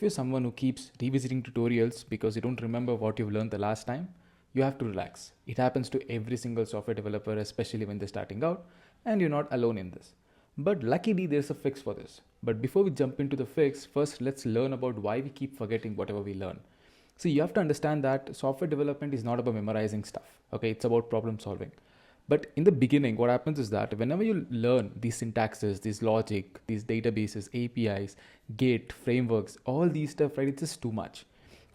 If you're someone who keeps revisiting tutorials because you don't remember what you've learned the last time, you have to relax. It happens to every single software developer, especially when they're starting out, and you're not alone in this. But luckily, there's a fix for this. But before we jump into the fix, first let's learn about why we keep forgetting whatever we learn. See, you have to understand that software development is not about memorizing stuff, okay? It's about problem solving. But in the beginning, what happens is that whenever you learn these syntaxes, these logic, these databases, APIs, Git, frameworks, all these stuff, right? It's just too much.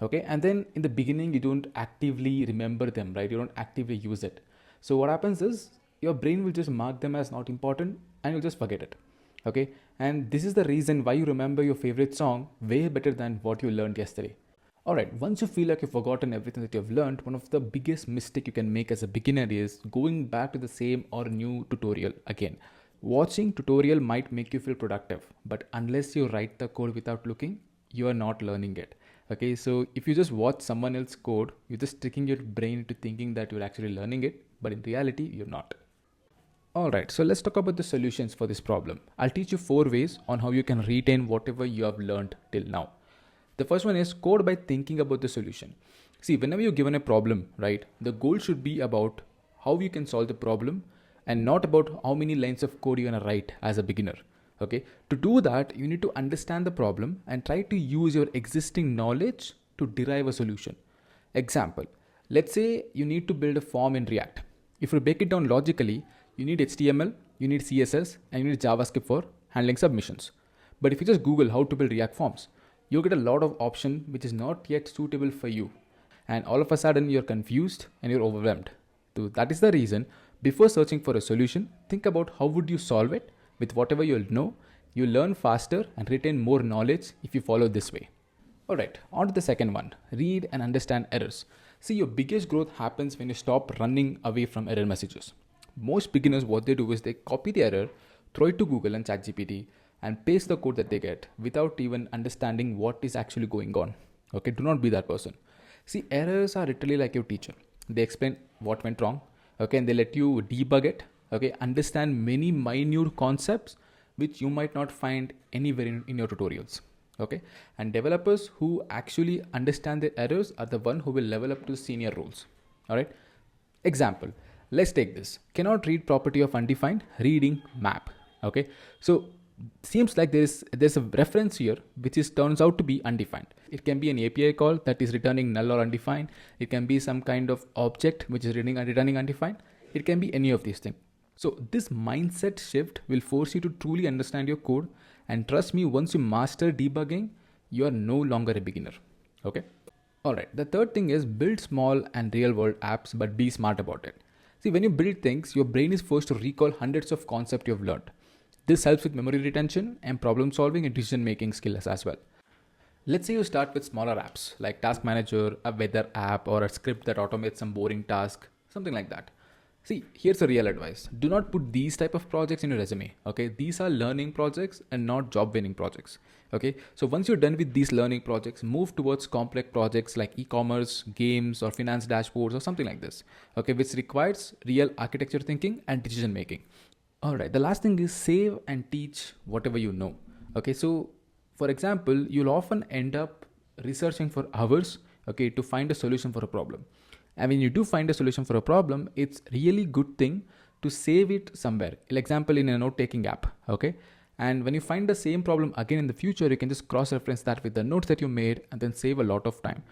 Okay. And then in the beginning, you don't actively remember them, right? You don't actively use it. So what happens is your brain will just mark them as not important and you'll just forget it. Okay. And this is the reason why you remember your favorite song way better than what you learned yesterday. Alright, once you feel like you've forgotten everything that you've learned, one of the biggest mistake you can make as a beginner is going back to the same or new tutorial again. Watching tutorial might make you feel productive, but unless you write the code without looking, you are not learning it. Okay, so if you just watch someone else's code, you're just tricking your brain into thinking that you're actually learning it, but in reality, you're not. Alright, so let's talk about the solutions for this problem. I'll teach you 4 ways on how you can retain whatever you have learned till now. The first one is code by thinking about the solution. See, whenever you're given a problem, right, the goal should be about how you can solve the problem and not about how many lines of code you're gonna write as a beginner. Okay, to do that, you need to understand the problem and try to use your existing knowledge to derive a solution. Example, let's say you need to build a form in React. If you break it down logically, you need HTML, you need CSS, and you need JavaScript for handling submissions. But if you just Google how to build React forms, you'll get a lot of option which is not yet suitable for you. And all of a sudden you're confused and you're overwhelmed. So that is the reason before searching for a solution, think about how would you solve it with whatever you'll know. You learn faster and retain more knowledge if you follow this way. Alright, on to the second one, read and understand errors. See, your biggest growth happens when you stop running away from error messages. Most beginners, what they do is they copy the error, throw it to Google and ChatGPT, and paste the code that they get without even understanding what is actually going on. Okay, do not be that person. See, errors are literally like your teacher. They explain what went wrong, okay, and they let you debug it, okay, understand many minute concepts which you might not find anywhere in your tutorials. Okay, and developers who actually understand their errors are the one who will level up to senior roles. All right, example, let's take this. Cannot read property of undefined, reading map. Okay, so seems like there's a reference here which is turns out to be undefined. It can be an API call that is returning null or undefined. It can be some kind of object which is returning undefined. It can be any of these things. So this mindset shift will force you to truly understand your code, and trust me, once you master debugging, you are no longer a beginner. Okay. Alright, the third thing is build small and real world apps, but be smart about it. See, when you build things, your brain is forced to recall hundreds of concepts you've learned. This helps with memory retention and problem solving and decision making skills as well. Let's say you start with smaller apps like Task Manager, a weather app, or a script that automates some boring task, something like that. See, here's a real advice. Do not put these type of projects in your resume. Okay, these are learning projects and not job winning projects. Okay, so once you're done with these learning projects, move towards complex projects like e-commerce, games, or finance dashboards or something like this. Okay, which requires real architecture thinking and decision making. Alright, the last thing is save and teach whatever you know. Okay, so for example, you'll often end up researching for hours, okay, to find a solution for a problem. And when you do find a solution for a problem, it's really good thing to save it somewhere. For example, in a note-taking app, okay? And when you find the same problem again in the future, you can just cross-reference that with the notes that you made and then save a lot of time.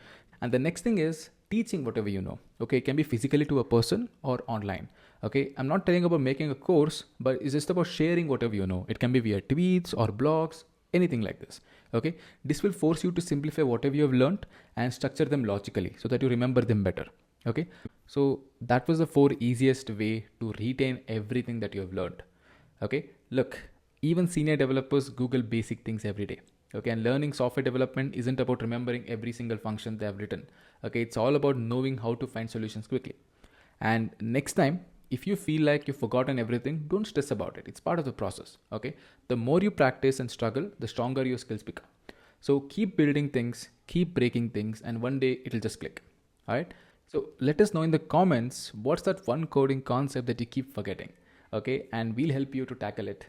And the next thing is teaching whatever you know. Okay, it can be physically to a person or online. Okay, I'm not telling about making a course, but it's just about sharing whatever you know. It can be via tweets or blogs, anything like this. Okay, this will force you to simplify whatever you have learned and structure them logically so that you remember them better. Okay, so that was the 4 easiest way to retain everything that you have learned. Okay, look, even senior developers Google basic things every day. Okay, and learning software development isn't about remembering every single function they have written. Okay, it's all about knowing how to find solutions quickly. And next time, if you feel like you've forgotten everything, don't stress about it. It's part of the process. Okay, the more you practice and struggle, the stronger your skills become. So keep building things, keep breaking things, and one day it'll just click. All right. So let us know in the comments, what's that one coding concept that you keep forgetting? Okay, and we'll help you to tackle it.